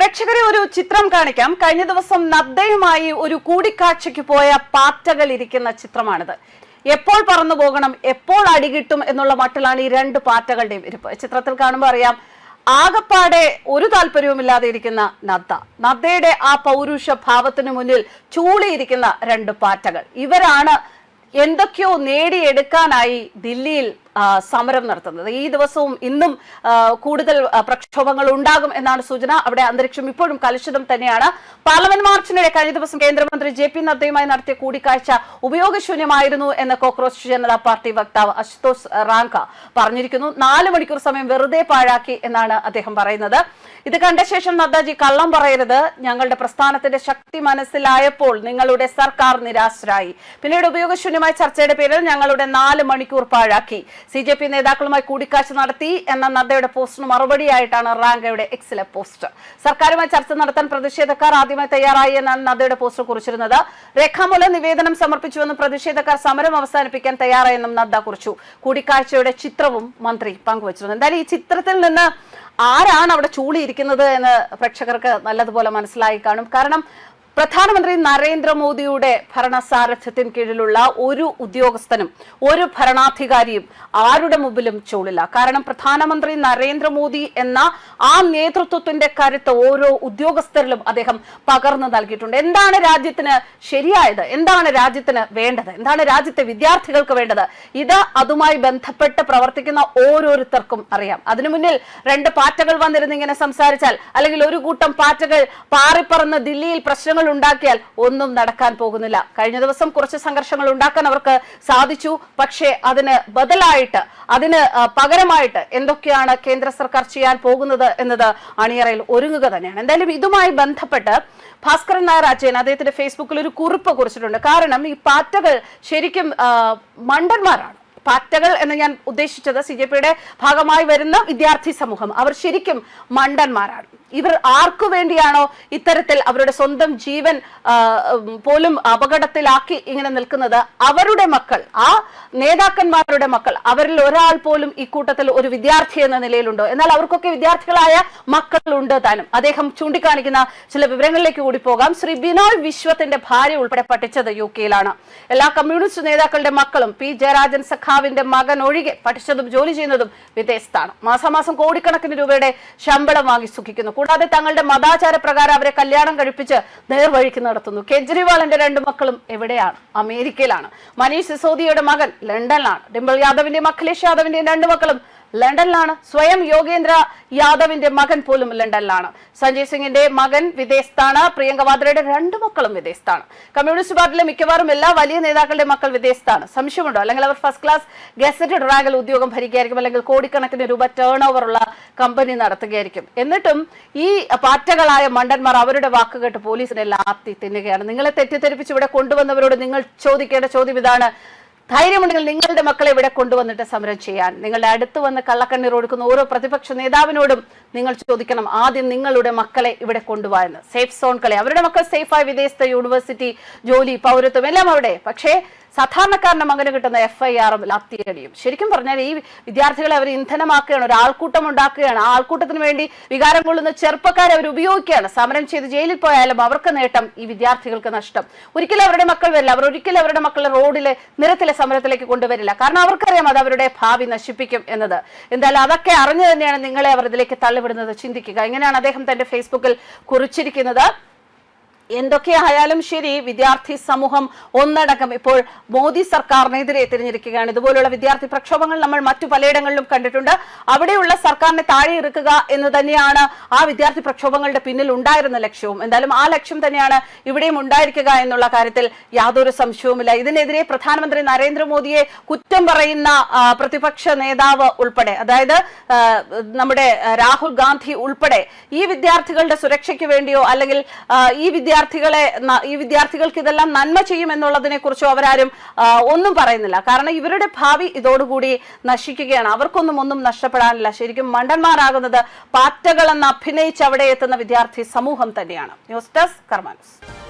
പ്രേക്ഷകരെ ഒരു ചിത്രം കാണിക്കാം. കഴിഞ്ഞ ദിവസം നദ്ദയുമായി ഒരു കൂടിക്കാഴ്ചയ്ക്ക് പോയ പാറ്റകൾ ഇരിക്കുന്ന ചിത്രമാണിത്. എപ്പോൾ പറന്നു പോകണം, എപ്പോൾ അടികിട്ടും എന്നുള്ള മട്ടിലാണ് ഈ രണ്ട് പാറ്റകളുടെയും ഇരിപ്പ്. ചിത്രത്തിൽ കാണുമ്പോൾ അറിയാം, ആകപ്പാടെ ഒരു താല്പര്യവുമില്ലാതെ ഇരിക്കുന്ന നദ്ദയുടെ ആ പൗരുഷ ഭാവത്തിന് മുന്നിൽ ചൂളിയിരിക്കുന്ന രണ്ട് പാറ്റകൾ. ഇവരാണ് എന്തൊക്കെയോ നേടിയെടുക്കാനായി ദില്ലിയിൽ സമരം നടത്തുന്നത്. ഈ ദിവസവും ഇന്നും കൂടുതൽ പ്രക്ഷോഭങ്ങൾ ഉണ്ടാകും എന്നാണ് സൂചന. അവിടെ അന്തരീക്ഷം ഇപ്പോഴും കലുഷിതം തന്നെയാണ്. പാർലമെന്റ് മാർച്ചിനിടെ കഴിഞ്ഞ ദിവസം കേന്ദ്രമന്ത്രി JP നദ്ദയുമായി നടത്തിയ കൂടിക്കാഴ്ച ഉപയോഗശൂന്യമായിരുന്നു എന്ന് കോക്രോച്ച് ജനതാ പാർട്ടി വക്താവ് അശുതോഷ് റാങ്ക പറഞ്ഞിരിക്കുന്നു. 4 മണിക്കൂർ സമയം വെറുതെ പാഴാക്കി എന്നാണ് അദ്ദേഹം പറയുന്നത്. ഇത് കണ്ട ശേഷം നദ്ദാജി കള്ളം പറയരുത്, ഞങ്ങളുടെ പ്രസ്ഥാനത്തിന്റെ ശക്തി മനസ്സിലായപ്പോൾ നിങ്ങളുടെ സർക്കാർ നിരാശരായി. പിന്നീട് ഉപയോഗശൂന്യമായ ചർച്ചയുടെ പേരിൽ ഞങ്ങളുടെ 4 മണിക്കൂർ പാഴാക്കി. CJP നേതാക്കളുമായി കൂടിക്കാഴ്ച നടത്തി എന്ന നദ്ദയുടെ പോസ്റ്റിന് മറുപടിയായിട്ടാണ് റാങ്കയുടെ എക്സിലെ പോസ്റ്റ്. സർക്കാരുമായി ചർച്ച നടത്താൻ പ്രതിഷേധക്കാർ ആദ്യമായി തയ്യാറായി എന്നാണ് നദ്ദയുടെ പോസ്റ്റ് കുറിച്ചിരുന്നത്. രേഖാമൂലം നിവേദനം സമർപ്പിച്ചുവെന്നും പ്രതിഷേധക്കാർ സമരം അവസാനിപ്പിക്കാൻ തയ്യാറായെന്നും നദ്ദ കുറിച്ചു. കൂടിക്കാഴ്ചയുടെ ചിത്രവും മന്ത്രി പങ്കുവച്ചിരുന്നു. എന്തായാലും ഈ ചിത്രത്തിൽ നിന്ന് ആരാണ് അവിടെ ചൂളിയിരിക്കുന്നത് എന്ന് പ്രേക്ഷകർക്ക് നല്ലതുപോലെ മനസ്സിലായി കാണും. കാരണം പ്രധാനമന്ത്രി നരേന്ദ്രമോദിയുടെ ഭരണസാരഥ്യത്തിന് കീഴിലുള്ള ഒരു ഉദ്യോഗസ്ഥനും ഒരു ഭരണാധികാരിയും ആരുടെ മുമ്പിലും ചൂളില്ല. കാരണം പ്രധാനമന്ത്രി നരേന്ദ്രമോദി എന്ന ആ നേതൃത്വത്തിന്റെ കരുത്ത് ഓരോ ഉദ്യോഗസ്ഥരിലും അദ്ദേഹം പകർന്നു നൽകിയിട്ടുണ്ട്. എന്താണ് രാജ്യത്തിന് ശരിയായത്, എന്താണ് രാജ്യത്തിന് വേണ്ടത്, എന്താണ് രാജ്യത്തെ വിദ്യാർത്ഥികൾക്ക് വേണ്ടത്, ഇത് അതുമായി ബന്ധപ്പെട്ട് പ്രവർത്തിക്കുന്ന ഓരോരുത്തർക്കും അറിയാം. അതിനു മുന്നിൽ രണ്ട് പാറ്റകൾ വന്നിരുന്ന് ഇങ്ങനെ സംസാരിച്ചാൽ, അല്ലെങ്കിൽ ഒരു കൂട്ടം പാറ്റകൾ പാറിപ്പറന്ന് ദില്ലിയിൽ പ്രശ്നങ്ങൾ ഉണ്ടാക്കിയാൽ ഒന്നും നടക്കാൻ പോകുന്നില്ല. കഴിഞ്ഞ ദിവസം കുറച്ച് സംഘർഷങ്ങൾ ഉണ്ടാക്കാൻ അവർക്ക് സാധിച്ചു. പക്ഷേ അതിന് ബദലായിട്ട്, അതിന് പകരമായിട്ട് എന്തൊക്കെയാണ് കേന്ദ്ര സർക്കാർ ചെയ്യാൻ പോകുന്നത് എന്നത് അണിയറയിൽ ഒരുങ്ങുക തന്നെയാണ്. എന്തായാലും ഇതുമായി ബന്ധപ്പെട്ട് ഭാസ്കരൻ നായർ അജയൻ അദ്ദേഹത്തിന്റെ ഫേസ്ബുക്കിൽ ഒരു കുറിപ്പ് കുറിച്ചിട്ടുണ്ട്. കാരണം ഈ പാറ്റകൾ ശരിക്കും മണ്ടന്മാരാണ്. പാറ്റകൾ എന്ന് ഞാൻ ഉദ്ദേശിച്ചത് CJPയുടെ ഭാഗമായി വരുന്ന വിദ്യാർത്ഥി സമൂഹം. അവർ ശരിക്കും മണ്ടന്മാരാണ്. ഇവർ ആർക്കു വേണ്ടിയാണോ ഇത്തരത്തിൽ അവരുടെ സ്വന്തം ജീവൻ പോലും അപകടത്തിലാക്കി ഇങ്ങനെ നിൽക്കുന്നത്, അവരുടെ മക്കൾ, ആ നേതാക്കന്മാരുടെ മക്കൾ, അവരിൽ ഒരാൾ പോലും ഈ കൂട്ടത്തിൽ ഒരു വിദ്യാർത്ഥി എന്ന നിലയിലുണ്ടോ? എന്നാൽ അവർക്കൊക്കെ വിദ്യാർത്ഥികളായ മക്കളുണ്ട് താനും. അദ്ദേഹം ചൂണ്ടിക്കാണിക്കുന്ന ചില വിവരങ്ങളിലേക്ക് കൂടി പോകാം. ശ്രീ ബിനോയ് വിശ്വത്തിന്റെ ഭാര്യ ഉൾപ്പെടെ പഠിച്ചത് UK-യിലാണ്. എല്ലാ കമ്മ്യൂണിസ്റ്റ് നേതാക്കളുടെ മക്കളും P ജയരാജൻ സഖാവിന്റെ മകൻ ഒഴികെ പഠിച്ചതും ജോലി ചെയ്യുന്നതും വിദേശത്താണ്. മാസാമാസം കോടിക്കണക്കിന് രൂപയുടെ ശമ്പളം വാങ്ങി സുഖിക്കുന്നു. കൂടാതെ തങ്ങളുടെ മതാചാര പ്രകാരം അവരെ കല്യാണം കഴിപ്പിച്ച് നേർവഴിക്ക് നടത്തുന്നു. കേജ്രിവാളിന്റെ 2 മക്കളും എവിടെയാണ്? അമേരിക്കയിലാണ്. മനീഷ് സിസോദിയുടെ മകൻ ലണ്ടനിലാണ്. ഡിംപിൾ യാദവിന്റെയും അഖിലേഷ് യാദവിന്റെയും 2 മക്കളും ലണ്ടനിലാണ്. സ്വയം യോഗേന്ദ്ര യാദവിന്റെ മകൻ പോലും ലണ്ടനിലാണ്. സഞ്ജയ് സിംഗിന്റെ മകൻ വിദേശത്താണ്. പ്രിയങ്ക വാദ്രയുടെ 2 മക്കളും വിദേശത്താണ്. കമ്മ്യൂണിസ്റ്റ് പാർട്ടിയിലെ മിക്കവാറും എല്ലാ വലിയ നേതാക്കളുടെ മക്കൾ വിദേശത്താണ്. സംശയമുണ്ടോ? അല്ലെങ്കിൽ അവർ ഫസ്റ്റ് ക്ലാസ് ഗസറ്റഡ് റാങ്കിൽ ഉദ്യോഗം ഭരിക്കുകയായിരിക്കും, അല്ലെങ്കിൽ കോടിക്കണക്കിന് രൂപ ടേൺ ഓവർ ഉള്ള കമ്പനി നടത്തുകയായിരിക്കും. എന്നിട്ടും ഈ പാറ്റകളായ മണ്ടന്മാർ അവരുടെ വാക്കുകേട്ട് പോലീസിനെ ലാത്തി തിന്നുകയാണ്. നിങ്ങളെ തെറ്റിദ്ധരിപ്പിച്ച് ഇവിടെ കൊണ്ടുവന്നവരോട് നിങ്ങൾ ചോദിക്കേണ്ട ചോദ്യം ഇതാണ്: ധൈര്യമുണ്ടെങ്കിൽ നിങ്ങളുടെ മക്കളെ ഇവിടെ കൊണ്ടുവന്നിട്ട് സമരം ചെയ്യാൻ. നിങ്ങളുടെ അടുത്ത് വന്ന് കള്ളക്കണ്ണീർ ഒഴുക്കുന്ന ഓരോ പ്രതിപക്ഷ നേതാവിനോടും നിങ്ങൾ ചോദിക്കണം, ആദ്യം നിങ്ങളുടെ മക്കളെ ഇവിടെ കൊണ്ടുപോയെന്ന്. സേഫ് സോൺ കളി, അവരുടെ മക്കൾ സേഫായി വിദേശത്ത് യൂണിവേഴ്സിറ്റി, ജോലി, പൗരത്വം എല്ലാം അവിടെ. പക്ഷേ സാധാരണക്കാരന്റെ മകന് കിട്ടുന്ന FIR-ഉം ലാത്തിയടിയും. ശരിക്കും പറഞ്ഞാൽ ഈ വിദ്യാർത്ഥികളെ അവർ ഇന്ധനമാക്കുകയാണ്, ഒരു ആൾക്കൂട്ടം ഉണ്ടാക്കുകയാണ്. ആ ആൾക്കൂട്ടത്തിന് വേണ്ടി വികാരം കൊള്ളുന്ന ചെറുപ്പക്കാരെ അവർ ഉപയോഗിക്കുകയാണ്. സമരം ചെയ്ത് ജയിലിൽ പോയാലും അവർക്ക് നേട്ടം, ഈ വിദ്യാർത്ഥികൾക്ക് നഷ്ടം. ഒരിക്കലും അവരുടെ മക്കൾ വരില്ല. അവർ ഒരിക്കലും അവരുടെ മക്കളെ റോഡിലെ നിരത്തിലെ സമരത്തിലേക്ക് കൊണ്ടുവരില്ല. കാരണം അവർക്കറിയാം അത് അവരുടെ ഭാവി നശിപ്പിക്കും എന്നത്. എന്തായാലും അതൊക്കെ അറിഞ്ഞു തന്നെയാണ് നിങ്ങളെ അവർ ഇതിലേക്ക് തള്ളിവിടുന്നത്. ചിന്തിക്കുക. ഇങ്ങനെയാണ് അദ്ദേഹം തന്റെ ഫേസ്ബുക്കിൽ കുറിച്ചിരിക്കുന്നത്. എന്തൊക്കെയായാലും ശരി, വിദ്യാർത്ഥി സമൂഹം ഒന്നടങ്കം ഇപ്പോൾ മോദി സർക്കാരിനെതിരെ തിരിഞ്ഞിരിക്കുകയാണ്. ഇതുപോലുള്ള വിദ്യാർത്ഥി പ്രക്ഷോഭങ്ങൾ നമ്മൾ മറ്റു പലയിടങ്ങളിലും കണ്ടിട്ടുണ്ട്. അവിടെയുള്ള സർക്കാരിനെ താഴെ ഇറക്കുക എന്ന് തന്നെയാണ് ആ വിദ്യാർത്ഥി പ്രക്ഷോഭങ്ങളുടെ പിന്നിൽ ഉണ്ടായിരുന്ന ലക്ഷ്യവും. എന്തായാലും ആ ലക്ഷ്യം തന്നെയാണ് ഇവിടെയും ഉണ്ടായിരിക്കുക എന്നുള്ള കാര്യത്തിൽ യാതൊരു സംശയവുമില്ല. ഇതിനെതിരെ പ്രധാനമന്ത്രി നരേന്ദ്രമോദിയെ കുറ്റം പറയുന്ന പ്രതിപക്ഷ നേതാവ് ഉൾപ്പെടെ, അതായത് നമ്മുടെ രാഹുൽ ഗാന്ധി ഉൾപ്പെടെ, ഈ വിദ്യാർത്ഥികളുടെ സുരക്ഷയ്ക്ക് വേണ്ടിയോ അല്ലെങ്കിൽ ഈ വിദ്യാർത്ഥികൾക്ക് ഇതെല്ലാം നന്മ ചെയ്യും എന്നുള്ളതിനെ കുറിച്ചോ അവരാരും ഒന്നും പറയുന്നില്ല. കാരണം ഇവരുടെ ഭാവി ഇതോടുകൂടി നശിക്കുകയാണ്. ഒന്നും നഷ്ടപ്പെടാനില്ല. ശരിക്കും മണ്ടന്മാരാകുന്നത് പാറ്റകളെന്ന് അഭിനയിച്ച് അവിടെ എത്തുന്ന വിദ്യാർത്ഥി സമൂഹം തന്നെയാണ്. ന്യൂസ് ഡെസ്ക് കർമ്മ ന്യൂസ്.